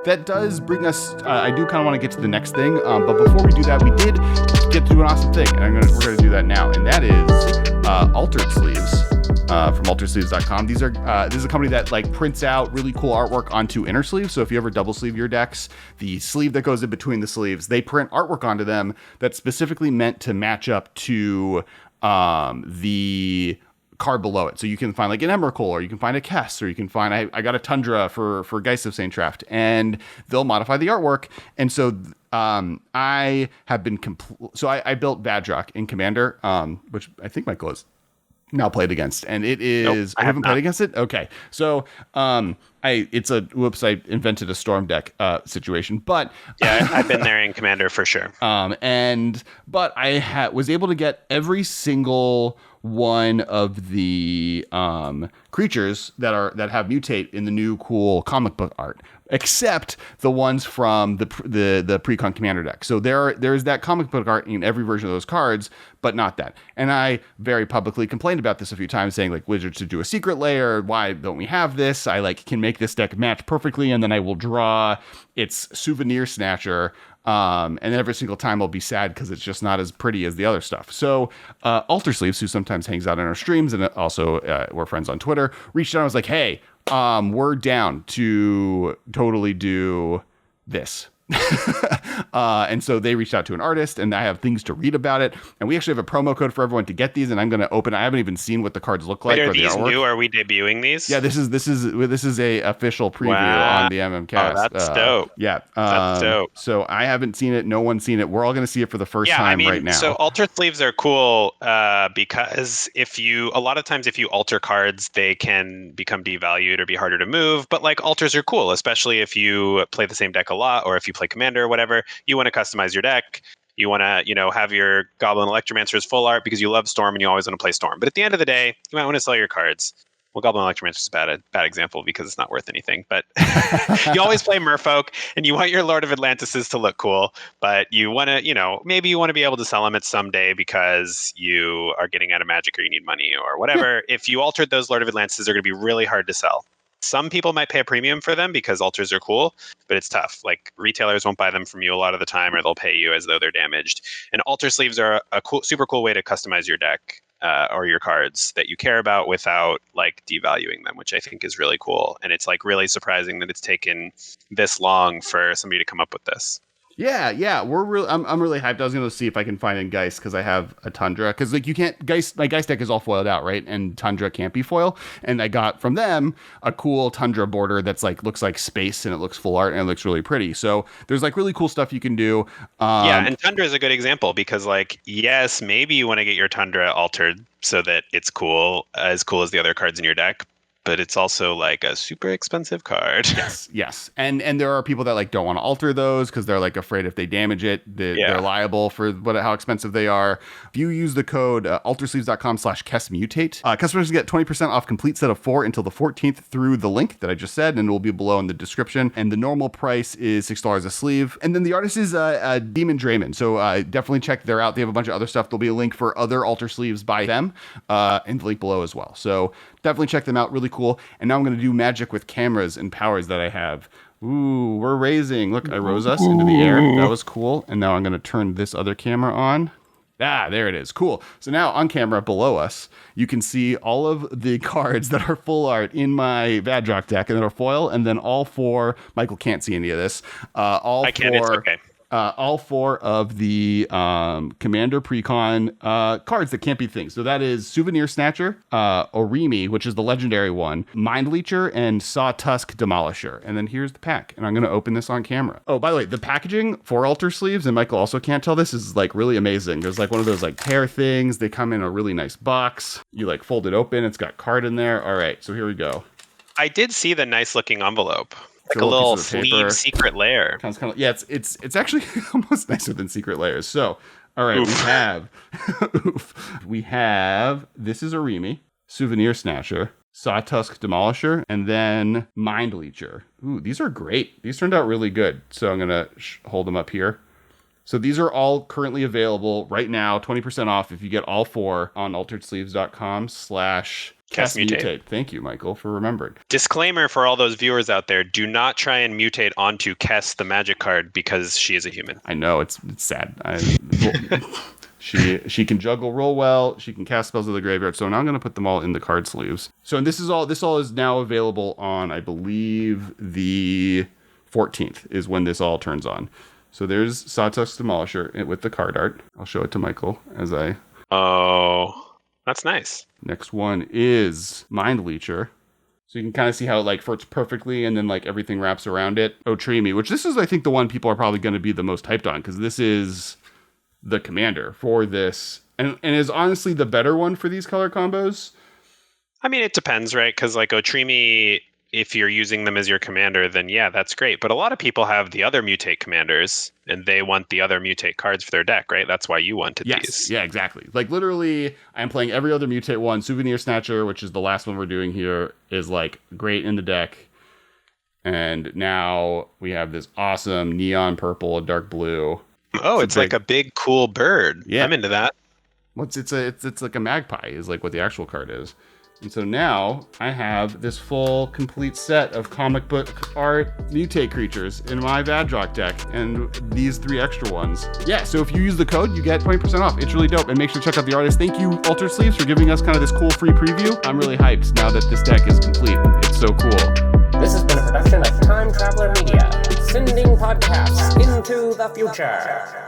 that does bring us, I do kind of want to get to the next thing, but before we do that, we did get to an awesome thing, and we're going to do that now, and that is Altered Sleeves. From AlterSleeves.com. This is a company that like prints out really cool artwork onto inner sleeves. So if you ever double sleeve your decks, the sleeve that goes in between the sleeves, they print artwork onto them that's specifically meant to match up to the card below it. So you can find like an Emrakul, or you can find a Kess, or you can find, I got a Tundra for Geist of Saint Traft, and they'll modify the artwork. And so I have been, I built Vadrock in Commander, which I think Michael has now played against, and it is, nope, I haven't played against it. Okay. So, I invented a storm deck, situation, but yeah, I've been there in Commander for sure. But I was able to get every single one of the, creatures that have mutate in the new cool comic book art, except the ones from the Precon Commander deck. So there's that comic book art in every version of those cards, but not that. And I very publicly complained about this a few times, saying like, Wizards should do a secret layer. Why don't we have this? I like can make this deck match perfectly, and then I will draw its Souvenir Snatcher. And every single time I'll be sad because it's just not as pretty as the other stuff. So AlterSleeves, who sometimes hangs out in our streams and also we're friends on Twitter, reached out and was like, hey, we're down to totally do this. And so they reached out to an artist, and I have things to read about it. And we actually have a promo code for everyone to get these, and I'm going to open. I haven't even seen what the cards look like. Wait, are these new? Are we debuting these? Yeah, this is a official preview on the MMcast. Oh, that's dope. Yeah, that's dope. So I haven't seen it. No one's seen it. We're all going to see it for the first time right now. So Alter Sleeves are cool because a lot of times if you alter cards, they can become devalued or be harder to move. But like alters are cool, especially if you play the same deck a lot, or if you play Commander or whatever. You want to customize your deck. You want to, have your Goblin Electromancer's full art because you love Storm and you always want to play Storm. But at the end of the day, you might want to sell your cards. Well, Goblin Electromancer is a bad example because it's not worth anything. But you always play Merfolk, and you want your Lord of Atlantises to look cool. But you want to, maybe you want to be able to sell them at someday because you are getting out of Magic or you need money or whatever. If you altered those Lord of Atlantises, they're going to be really hard to sell. Some people might pay a premium for them because alters are cool, but it's tough. Like retailers won't buy them from you a lot of the time, or they'll pay you as though they're damaged. And alter sleeves are a cool, super cool way to customize your deck or your cards that you care about without like devaluing them, which I think is really cool. And it's like really surprising that it's taken this long for somebody to come up with this. Yeah, I'm really hyped. I was gonna see if I can find in Geist because I have a Tundra. Because like you can't my Geist deck is all foiled out, right? And Tundra can't be foil. And I got from them a cool Tundra border that's like looks like space, and it looks full art, and it looks really pretty. So there's like really cool stuff you can do. And Tundra is a good example because like yes, maybe you want to get your Tundra altered so that it's as cool as the other cards in your deck. But it's also like a super expensive card. Yes. And there are people that like don't want to alter those because they're like afraid if they damage it, they're liable for how expensive they are. If you use the code AlterSleeves.com/KessMutate, customers get 20% off complete set of 4 until the 14th through the link that I just said, and it will be below in the description. And the normal price is $6 a sleeve. And then the artist is Demon Draymond. So definitely check they're out. They have a bunch of other stuff. There'll be a link for other Alter Sleeves by them in the link below as well. So definitely check them out. Really cool. And now I'm going to do magic with cameras and powers that I have. Ooh, we're raising. Look, I rose us into the air. That was cool. And now I'm going to turn this other camera on. There it is. Cool. So now on camera below us, you can see all of the cards that are full art in my Vadrock deck and that are foil. And then all 4, Michael can't see any of this. I can, it's okay. All 4 of the Commander Precon cards that can't be things. So that is Souvenir Snatcher, Otimi, which is the legendary one, Mind Leecher, and Sawtusk Demolisher. And then here's the pack. And I'm going to open this on camera. Oh, by the way, the packaging for Alter Sleeves, and Michael also can't tell this, is like really amazing. There's like one of those like tear things. They come in a really nice box. You like fold it open. It's got card in there. All right, so here we go. I did see the nice looking envelope. Like a little sleeve secret layer. Sounds kind of, yeah, it's actually almost nicer than secret layers. So, all right, we have, this is Otimi, Souvenir Snatcher, Sawtusk Demolisher, and then Mind Leecher. Ooh, these are great. These turned out really good. So I'm going to hold them up here. So these are all currently available right now, 20% off if you get all 4 on alteredsleeves.com/ Cast Mutate. Thank you, Michael, for remembering. Disclaimer for all those viewers out there: do not try and mutate onto Kess, the magic card, because she is a human. I know it's sad. She can juggle real well. She can cast spells to the graveyard. So now I'm going to put them all in the card sleeves. So and this all is now available on, I believe, the 14th is when this all turns on. So there's Sawtusk Demolisher with the card art. I'll show it to Michael as I. Oh, that's nice. Next one is Mind Leecher. So you can kind of see how it like fits perfectly and then like everything wraps around it. Otimi, which this is I think the one people are probably going to be the most hyped on because this is the commander for this and is honestly the better one for these color combos. I mean, it depends, right? Because like Otimi, if you're using them as your commander, then yeah, that's great. But a lot of people have the other mutate commanders and they want the other mutate cards for their deck, right? That's why you wanted these. Yeah, exactly. Like literally, I'm playing every other mutate one. Souvenir Snatcher, which is the last one we're doing here, is like great in the deck. And now we have this awesome neon purple and dark blue. Oh, it's like a big cool bird. Yeah. I'm into that. Well, it's like a magpie is like what the actual card is. And so now I have this full complete set of comic book art mutate creatures in my Vadrock deck and these 3 extra ones. Yeah, so if you use the code, you get 20% off. It's really dope. And make sure to check out the artist. Thank you, AlterSleeves, for giving us kind of this cool free preview. I'm really hyped now that this deck is complete. It's so cool. This has been a production of Time Traveler Media, sending podcasts into the future.